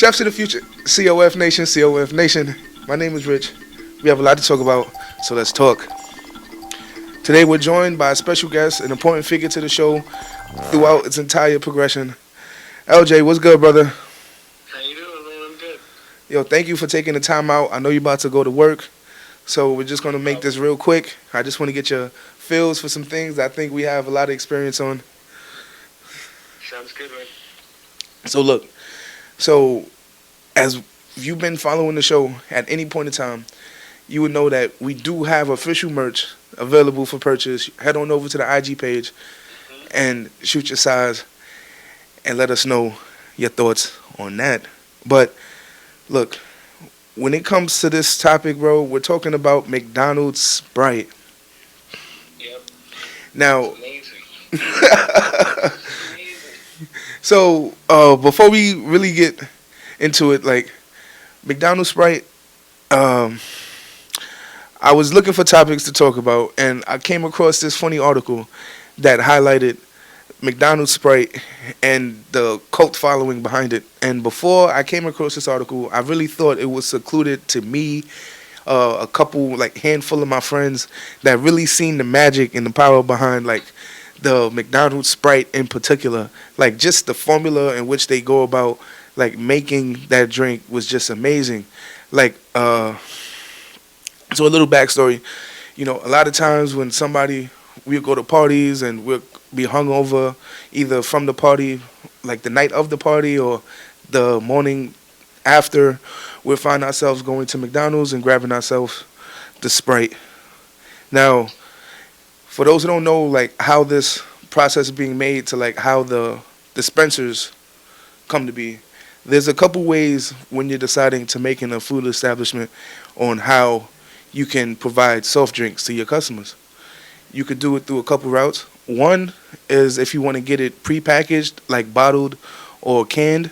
Chefs of the future, COF Nation, COF Nation. My name is Rich. We have a lot to talk about, so let's talk. Today we're joined by a special guest, an important figure to the show throughout its entire progression. LJ, what's good, brother? How you doing, man? I'm good. Yo, thank you for taking the time out. I know you're about to go to work, so we're just going to make this real quick. I just want to get your feels for some things that I think we have a lot of experience on. Sounds good, man. So look, so as you've been following the show at any point in time, you would know that we do have official merch available for purchase. Head on over to the IG page and shoot your size and let us know your thoughts on that. But look, when it comes to this topic, bro, we're talking about McDonald's Sprite. Yep. Now, Amazing. Amazing. so before we really get into it, like McDonald's Sprite, I was looking for topics to talk about, and I came across this funny article that highlighted McDonald's Sprite and the cult following behind it. And before I came across this article, I really thought it was secluded to me, a couple, like handful of my friends that really seen the magic and the power behind like the McDonald's Sprite in particular. Like just the formula in which they go about like making that drink was just amazing. Like so a little backstory, you know, a lot of times when we'll go to parties and we'll be hungover either from the party, like the night of the party or the morning after, we'll find ourselves going to McDonald's and grabbing ourselves the Sprite. Now, for those who don't know, like how this process is being made to like how the dispensers come to be, there's a couple ways when you're deciding to make in a food establishment on how you can provide soft drinks to your customers. You could do it through a couple routes. One is if you want to get it prepackaged, like bottled or canned,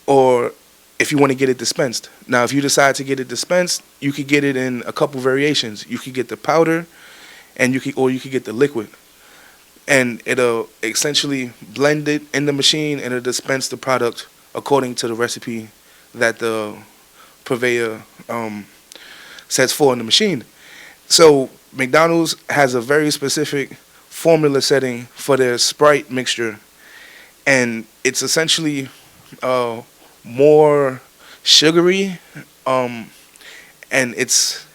or if you want to get it dispensed. Now, if you decide to get it dispensed, you could get it in a couple variations. You could get the powder, and you could get the liquid, and it'll essentially blend it in the machine and it'll dispense the product according to the recipe that the purveyor sets for in the machine. So McDonald's has a very specific formula setting for their Sprite mixture, and it's essentially more sugary, and it's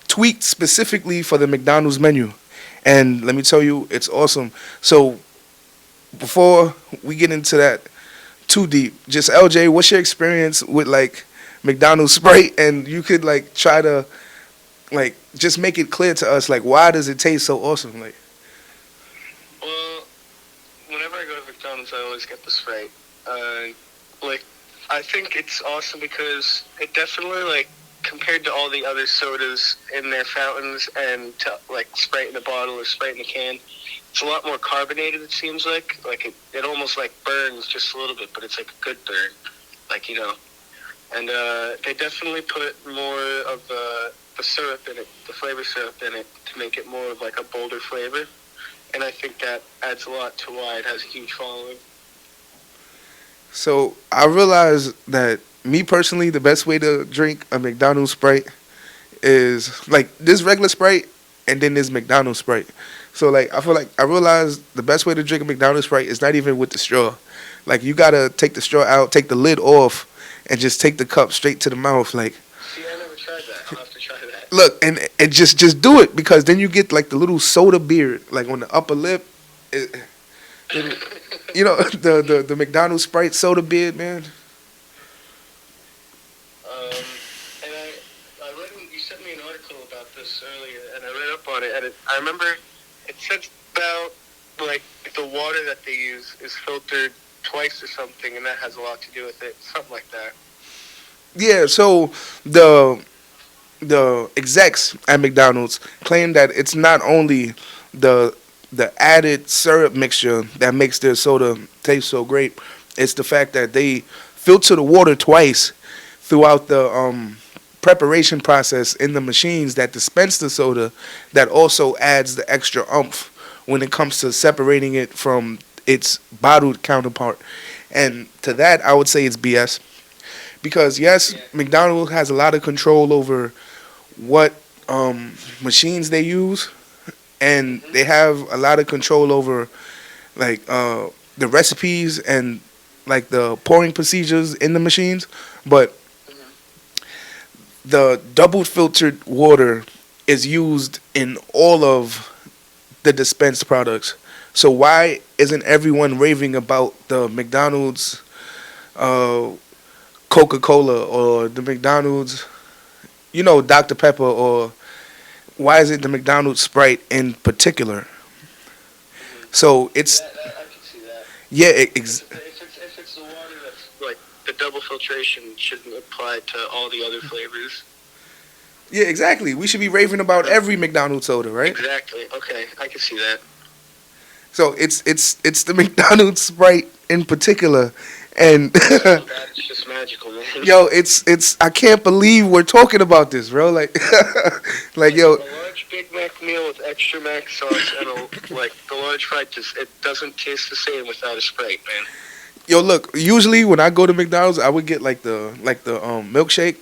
tweaked specifically for the McDonald's menu. And let me tell you, it's awesome. So before we get into that too deep, just LJ, what's your experience with like McDonald's Sprite? And you could like try to like just make it clear to us, like why does it taste so awesome? Like, Well, whenever I go to McDonald's, I always get the Sprite. Like, I think it's awesome because it definitely, like, compared to all the other sodas in their fountains and to, like, Sprite in a bottle or Sprite in a can, it's a lot more carbonated, it seems like. Like, it almost, like, burns just a little bit, but it's, like, a good burn. Like, you know. And they definitely put more of the syrup in it, the flavor syrup in it, to make it more of, like, a bolder flavor. And I think that adds a lot to why it has a huge following. so I realized that me personally, the best way to drink a McDonald's Sprite is like this regular Sprite and then this McDonald's Sprite. So like I feel like I realized the best way to drink a McDonald's Sprite is not even with the straw. Like you gotta take the straw out, take the lid off, and just take the cup straight to the mouth. Like See, I never tried that. I'll have to try that. look, and just do it because then you get like the little soda beard like on the upper lip. You know the McDonald's Sprite soda beard, man. And I read, you sent me an article about this earlier, and I read up on it, and I remember it said about, like, the water that they use is filtered twice or something, and that has a lot to do with it, something like that. Yeah, so the execs at McDonald's claim that it's not only the added syrup mixture that makes their soda taste so great. It's the fact that they filter the water twice throughout the preparation process in the machines that dispense the soda. That also adds the extra oomph when it comes to separating it from its bottled counterpart. And to that, I would say it's BS. because yes, Yeah. McDonald's has a lot of control over what machines they use, and Mhm. they have a lot of control over like the recipes and like the pouring procedures in the machines. But Mhm. the double filtered water is used in all of the dispensed products. So why isn't everyone raving about the McDonald's uh, Coca Cola or the McDonald's, Dr Pepper, or why is it the McDonald's Sprite in particular? Mhm. So Yeah, it's I can see that. yeah, Because if it's the water that's like the double filtration shouldn't apply to all the other flavors. yeah, exactly. We should be raving about Uh, every McDonald's soda, right? exactly. Okay, I can see that. So it's the McDonald's Sprite in particular, and That is just magical, man. yo, it's I can't believe we're talking about this, bro. Like, like Like yo, a large Big Mac meal with extra mac sauce and like the large fry, just it doesn't taste the same without a Sprite, man. yo, look. Usually when I go to McDonald's, I would get like the milkshake,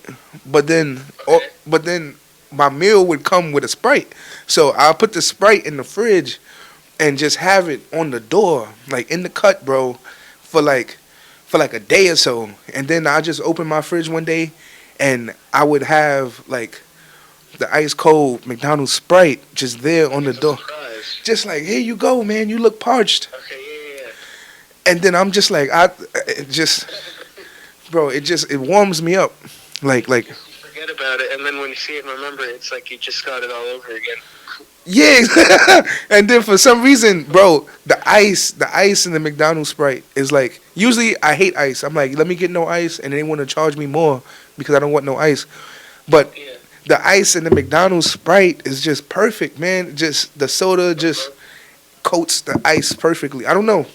Okay. but then my meal would come with a Sprite. So I'll put the Sprite in the fridge and just have it on the door, like in the cut, bro, for like a day or so, and then I just open my fridge one day, and I would have like the ice cold McDonald's Sprite just there Like on the it's a door, surprise. just like here you go, man, you look parched, Okay, yeah, and then I'm just like it just, yeah. bro, it warms me up, like You forget about it, and then when you see it and remember it, it's like you just got it all over again. yeah, and then for some reason, bro, the ice in the McDonald's Sprite is like usually I hate ice. I'm like, let me get no ice, and they want to charge me more because I don't want no ice. But Yeah. the ice in the McDonald's Sprite is just perfect, man. Just the soda just Uh-huh. coats the ice perfectly. I don't know.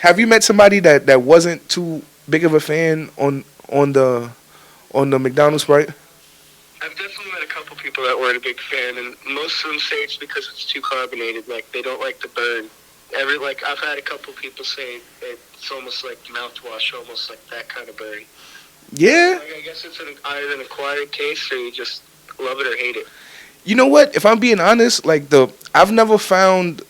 Have you met somebody that wasn't too big of a fan on the on the McDonald's Sprite? I've definitely met a couple people that weren't a big fan, and most of them say it's because it's too carbonated. Like they don't like the burn. I've had a couple people say it's almost like mouthwash, almost like that kind of burn. Yeah. Like I guess it's either an acquired taste or you just love it or hate it. You know what? If I'm being honest, like I've never found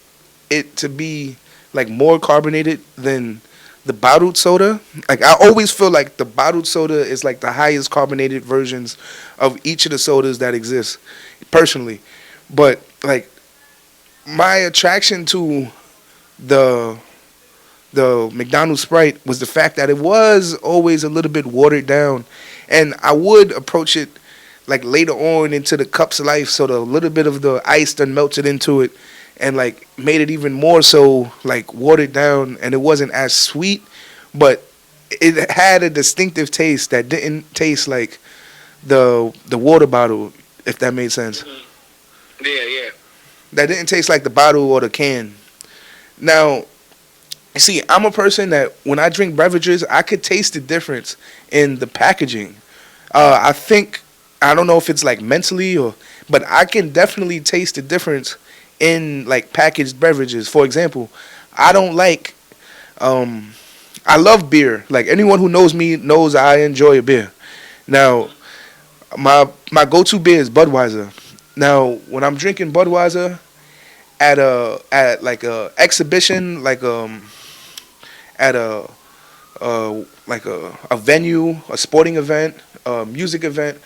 it to be like more carbonated than the bottled soda. Like I always feel like the bottled soda is like the highest carbonated versions of each of the sodas that exist, personally. But like my attraction to the the McDonald's Sprite was the fact that it was always a little bit watered down, and I would approach it like later on into the cup's life, so the little bit of the ice then melted into it, and like made it even more so like watered down, and it wasn't as sweet, but it had a distinctive taste that didn't taste like the water bottle, if that made sense. Yeah, yeah. That didn't taste like the bottle or the can. Now, see, I'm a person that when I drink beverages, I could taste the difference in the packaging. I think I don't know if it's like mentally but I can definitely taste the difference in like packaged beverages. For example, I don't like. Um, I love beer. Like anyone who knows me knows I enjoy a beer. Now, my go-to beer is Budweiser. Now, when I'm drinking Budweiser at like a exhibition, at a venue, a sporting event, a music event,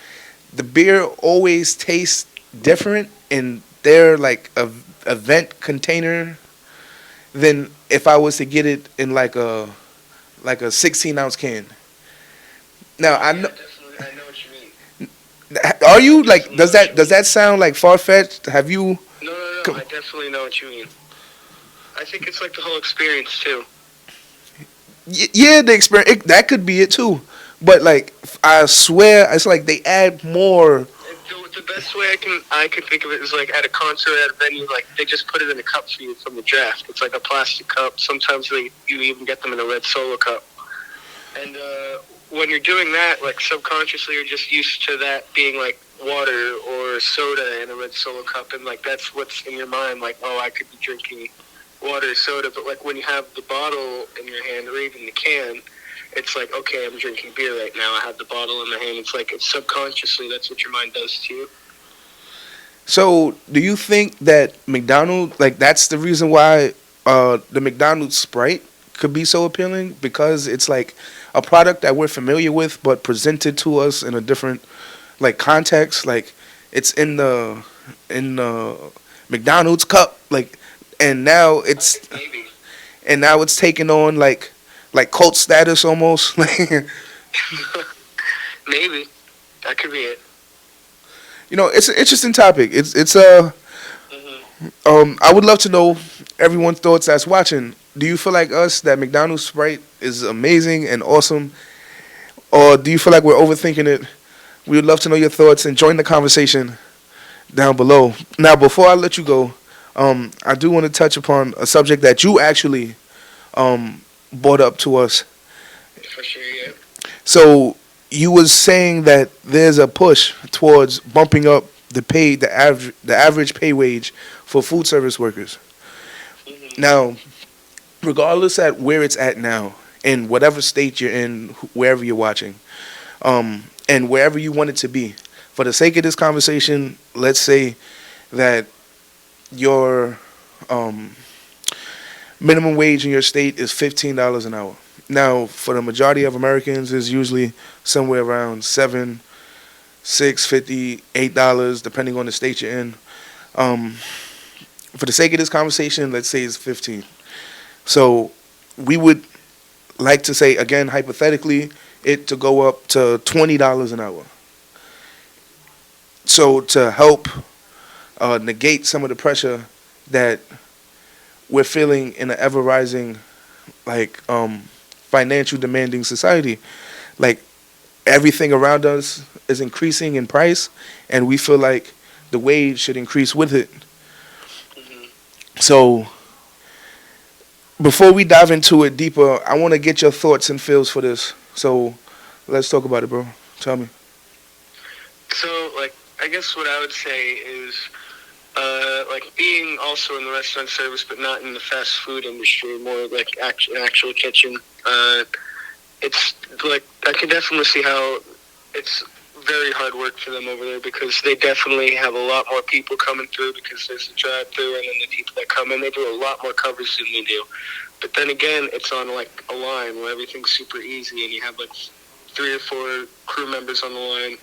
the beer always tastes different in their like a event container than if I was to get it in like a 16-ounce can. Now I Yeah, know. definitely. I know what you mean. Are I you like? definitely know Does what you that does mean. that sound like far fetched? Have you? No, no, no. com- I definitely know what you mean. I think it's like the whole experience too. Yeah, the experience that could be it too. But like, I swear, it's like they add more. The best way I can think of it is like at a concert at a venue, like they just put it in a cup for you from the draft. It's like a plastic cup. Sometimes you even get them in a red Solo cup. And when you're doing that, like subconsciously, you're just used to that being like water or soda in a red Solo cup, and like that's what's in your mind. Like, oh, I could be drinking water or soda, but like when you have the bottle in your hand or even the can, it's like, okay, I'm drinking beer right now. I have the bottle in my hand. It's like, it's subconsciously, that's what your mind does to you. So, do you think that McDonald's, like, that's the reason why the McDonald's Sprite could be so appealing? Because it's like a product that we're familiar with, but presented to us in a different, like, context. Like, it's in the McDonald's cup, like, and now I it's think maybe. and now it's taking on like cult status almost. Maybe. That could be it. It's an interesting topic. It's Hmm. I would love to know everyone's thoughts that's watching. Do you feel like us that McDonald's Sprite is amazing and awesome, or do you feel like we're overthinking it? We would love to know your thoughts and join the conversation down below. Now, before I let you go, I do want to touch upon a subject that you actually brought up to us. For sure, yeah. So you was saying that there's a push towards bumping up the average pay wage for food service workers. Hmm. Now, regardless at where it's at now, in whatever state you're in, wherever you're watching, and wherever you want it to be, for the sake of this conversation, let's say that your um, minimum wage in your state is $15 an hour. Now, for the majority of Americans, is usually somewhere around 7, 6, 50, $8, depending on the state you're in. Um, for the sake of this conversation, let's say it's 15. So we would like to say again, hypothetically, it to go up to $20 an hour. So to help negate some of the pressure that we're feeling in an ever rising, like financial demanding society, like everything around us is increasing in price, and we feel like the wage should increase with it. Hmm. So before we dive into it deeper, I want to get your thoughts and feels for this. So let's talk about it, bro. Tell me. So, like, I guess what I would say is, like, being also in the restaurant service, but not in the fast food industry, more like an actual kitchen. It's like I can definitely see how it's very hard work for them over there because they definitely have a lot more people coming through because there's a drive-through, and then the people that come in, they do a lot more coverage than we do. But then again, it's on like a line where everything's super easy, and you have like 3 or 4 crew members on the line,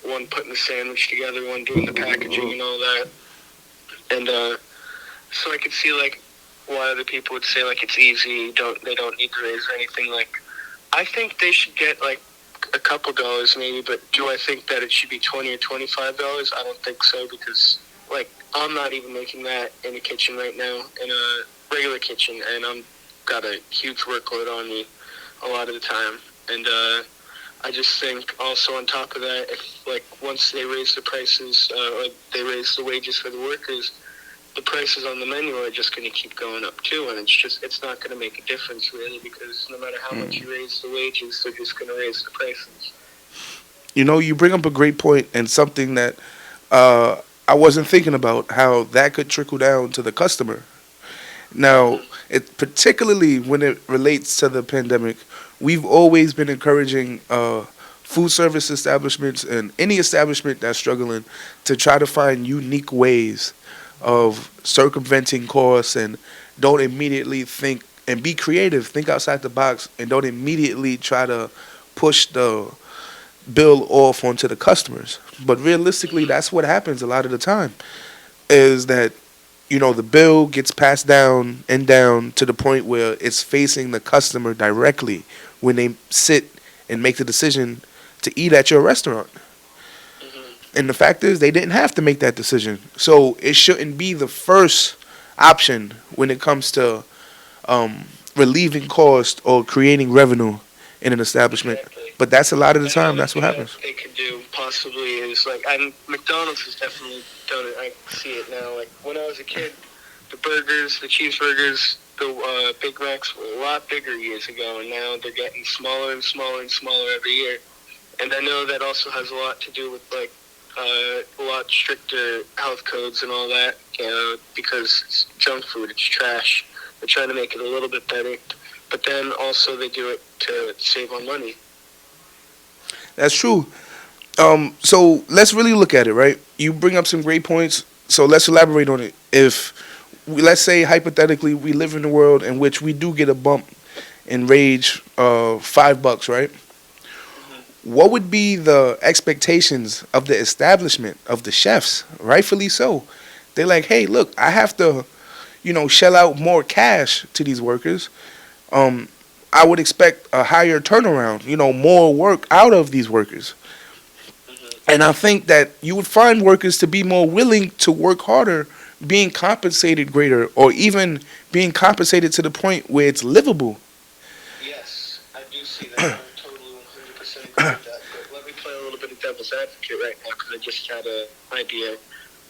one putting the sandwich together, one doing the packaging and all that. And so I could see like why other people would say like it's easy, they don't need to raise or anything. Like I think they should get like a couple dollars maybe, but do I think that it should be $20 or $25? I don't think so because like I'm not even making that in a kitchen right now, in a regular kitchen, and I'm got a huge workload on me a lot of the time. And I just think also on top of that, if like once they raise the prices or they raise the wages for the workers, the prices on the menu are just going to keep going up too, and it's not going to make a difference really because no matter how much you raise the wages, they're just going to raise the prices. You bring up a great point and something that I wasn't thinking about how that could trickle down to the customer. Now, Hmm. it particularly when it relates to the pandemic, we've always been encouraging food service establishments and any establishment that's struggling to try to find unique ways of circumventing costs and don't immediately think and be creative, think outside the box, and don't immediately try to push the bill off onto the customers. But realistically, Hmm. that's what happens a lot of the time is that the bill gets passed down and down to the point where it's facing the customer directly when they sit and make the decision to eat at your restaurant. Hmm. And the fact is, they didn't have to make that decision. So it shouldn't be the first option when it comes to relieving cost or creating revenue in an establishment. Exactly. But that's a lot of the time. Another That's what thing that happens. they could do possibly is like, and McDonald's has definitely done it. I see it now. Like when I was a kid, the burgers, the cheeseburgers, the Big Macs were a lot bigger years ago, and now they're getting smaller and smaller and smaller every year. And I know that also has a lot to do with like a lot stricter health codes and all that, because it's junk food, it's trash. They're trying to make it a little bit better, but then also they do it to save on money. That's true. So let's really look at it, right? You bring up some great points. So let's elaborate on it. If let's say hypothetically we live in a world in which we do get a bump in wage, $5, right? What would be the expectations of the establishment of the chefs? Rightfully so. They're like, hey, look, I have to, shell out more cash to these workers. Um, I would expect a higher turnaround, more work out of these workers. And I think that you would find workers to be more willing to work harder, being compensated greater, or even being compensated to the point where it's livable. Yes, I do see that. I totally 100% agree with that. But let me play a little bit of devil's advocate right now because I just had an idea.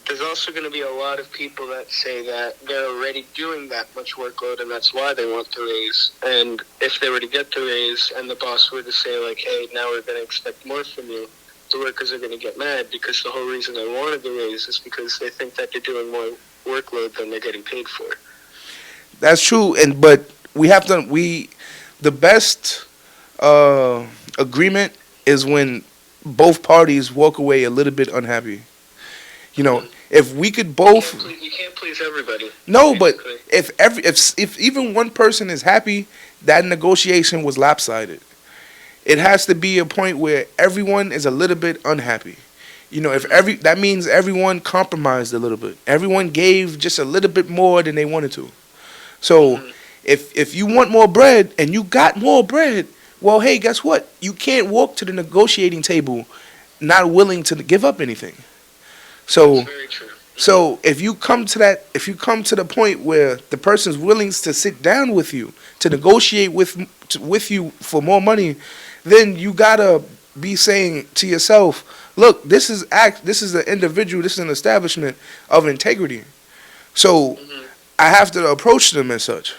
There's also going to be a lot of people that say that they're already doing that much workload and that's why they want the raise. And if they were to get the raise and the boss were to say, like, hey, now we're going to expect more from you, the workers are going to get mad because the whole reason they wanted the raise is because they think that they're doing more workload than they're getting paid for. That's true, but the best agreement is when both parties walk away a little bit unhappy. If we could both. You can't please everybody. No, but basically. if even one person is happy, that negotiation was lopsided. It has to be a point where everyone is a little bit unhappy. If that means everyone compromised a little bit. Everyone gave just a little bit more than they wanted to. So if you want more bread and you got more bread, well, hey, guess what? You can't walk to the negotiating table not willing to give up anything. So That's very true. so if you come to the point where the person's willing to sit down with you to negotiate with you for more money, then you gotta be saying to yourself, look, this is an individual, this is an establishment of integrity. So I have to approach them as such,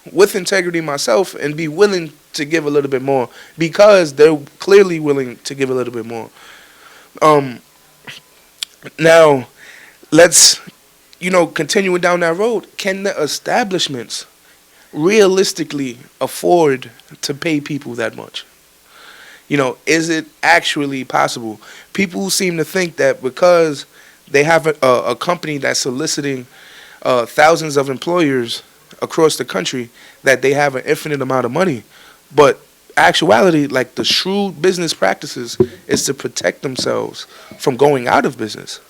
with integrity myself, and be willing to give a little bit more because they're clearly willing to give a little bit more. Now, let's continuing down that road. Can the establishments realistically afford to pay people that much? Is it actually possible? People seem to think that because they have a company that's soliciting thousands of employers across the country, that they have an infinite amount of money. But actuality, like the shrewd business practices, is to protect themselves from going out of business.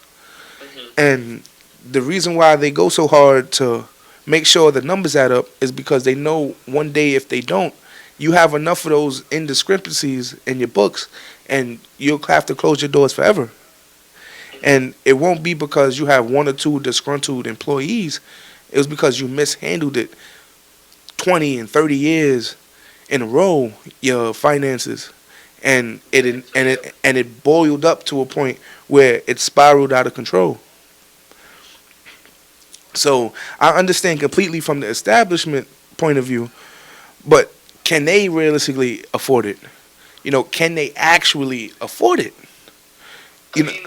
And the reason why they go so hard to make sure the numbers add up is because they know one day if they don't, you have enough of those indiscrepancies in your books and you'll have to close your doors forever. And it won't be because you have one or two disgruntled employees. It was because you mishandled it 20 and 30 years in a row, your finances, and it boiled up to a point where it spiraled out of control. So I understand completely from the establishment point of view, but can they realistically afford it? Can they actually afford it? I mean,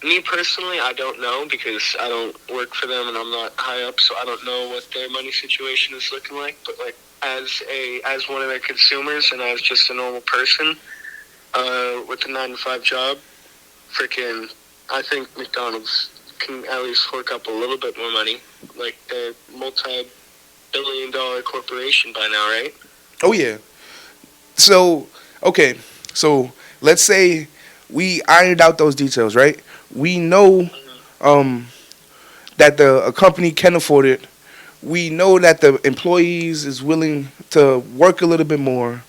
me personally, I don't know because I don't work for them and I'm not high up, so I don't know what their money situation is looking like. But like as one of their consumers and as just a normal person with a 9-to-5 job, freaking, I think McDonald's can at least fork up a little bit more money. Like they're multi-billion-dollar corporation by now, right? Oh yeah. So okay. So let's say we ironed out those details, right? We know that a company can afford it. We know that the employees is willing to work a little bit more.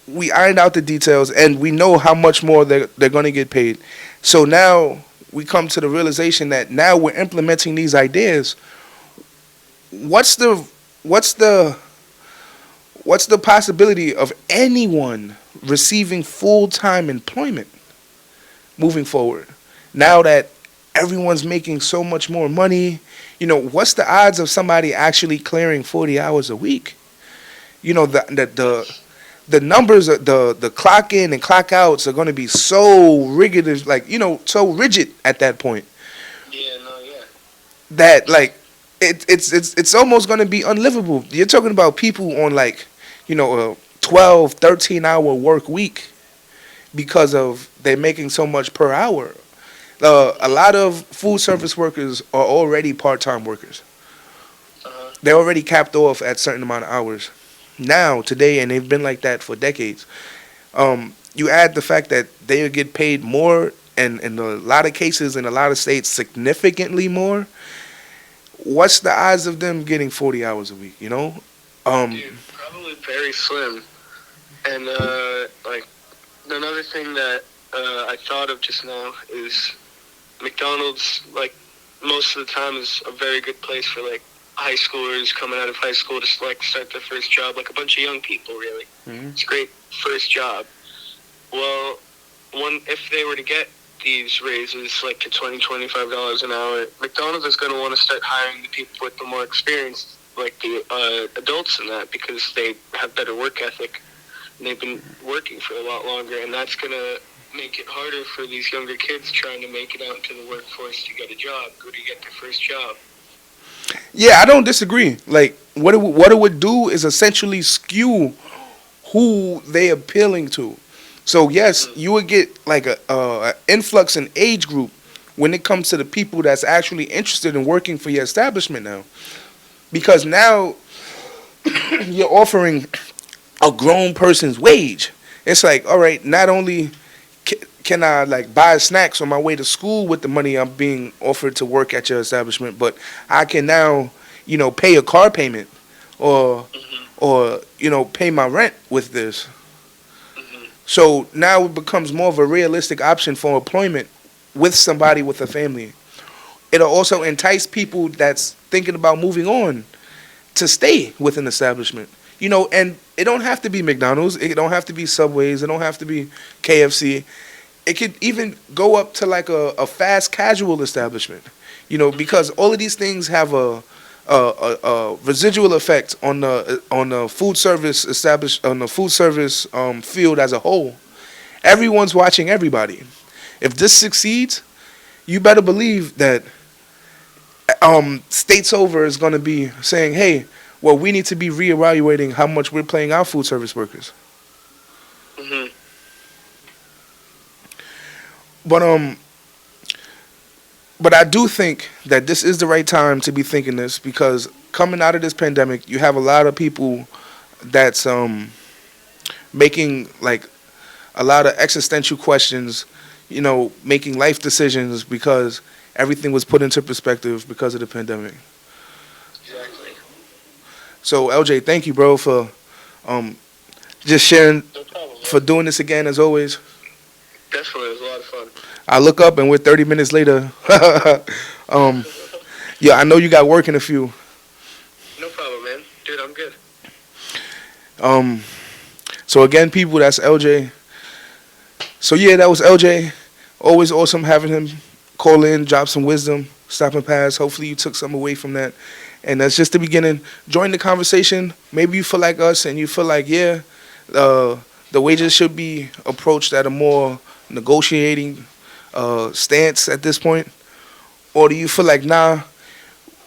We ironed out the details, and we know how much more they're going to get paid. So now we come to the realization that now we're implementing these ideas. What's the possibility of anyone receiving full-time employment moving forward? Now that everyone's making so much more money, what's the odds of somebody actually clearing 40 hours a week? The numbers, the clock in and clock outs are going to be so rigid, so rigid at that point. Yeah, no, yeah. That like it's almost going to be unlivable. You're talking about people on like, a 12, 13-hour work week because of they're making so much per hour. A lot of food service workers are already part-time workers. They're already capped off at certain amount of hours now today, and they've been like that for decades. You add the fact that they get paid more, and in a lot of cases, in a lot of states, significantly more. What's the odds of them getting 40 hours a week? Dude, probably very slim. And like another thing that I thought of just now is McDonald's. Like most of the time, is a very good place for like high schoolers coming out of high school to like start their first job. Like a bunch of young people, really. Mhm. It's a great first job. Well, if they were to get these raises like to $20, $25 an hour, McDonald's is going to want to start hiring the people with the more experience, like the adults in that, because they have better work ethic and they've been working for a lot longer, and that's going to make it harder for these younger kids trying to make it out into the workforce to get a job, go to get their first job. Yeah, I don't disagree. Like what it would do is essentially skew who they appealing to. So yes, you would get like a influx in age group when it comes to the people that's actually interested in working for your establishment now, because now you're offering a grown person's wage. It's like, all right, not only can I like buy snacks on my way to school with the money I'm being offered to work at your establishment, but I can now, pay a car payment or pay my rent with this. So now it becomes more of a realistic option for employment with somebody with a family. It'll also entice people that's thinking about moving on to stay with an establishment. And it don't have to be McDonald's. It don't have to be Subways. It don't have to be KFC. It could even go up to like a fast casual establishment. Because all of these things have a residual effect on the food service field as a whole. Everyone's watching everybody. If this succeeds, you better believe that states over is going to be saying, "Hey, well, we need to be reevaluating how much we're paying our food service workers." Mhm. But I do think that this is the right time to be thinking this, because coming out of this pandemic, you have a lot of people that's making like a lot of existential questions, making life decisions because everything was put into perspective because of the pandemic. Exactly. So LJ, thank you, bro, for just sharing, No problem, for man. doing this again as always. Definitely, it was a lot of fun. I look up and we're 30 minutes later. um, yeah, I know you got work in a few. No problem, man. Dude, I'm good. So again, people, that's LJ. So yeah, that was LJ. Always awesome having him call in, drop some wisdom, stop and pass. Hopefully you took some away from that. And that's just the beginning. Join the conversation. Maybe you feel like us and you feel like, yeah, the wages should be approached at a more negotiating stance at this point. Or do you feel like, nah,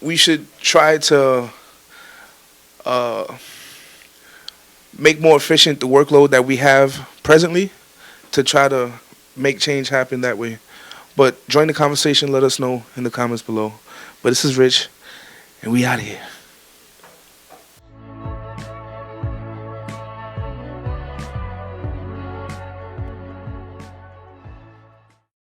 we should try to make more efficient the workload that we have presently to try to make change happen that way? But join the conversation. Let us know in the comments below. But this is Rich, and we out of here.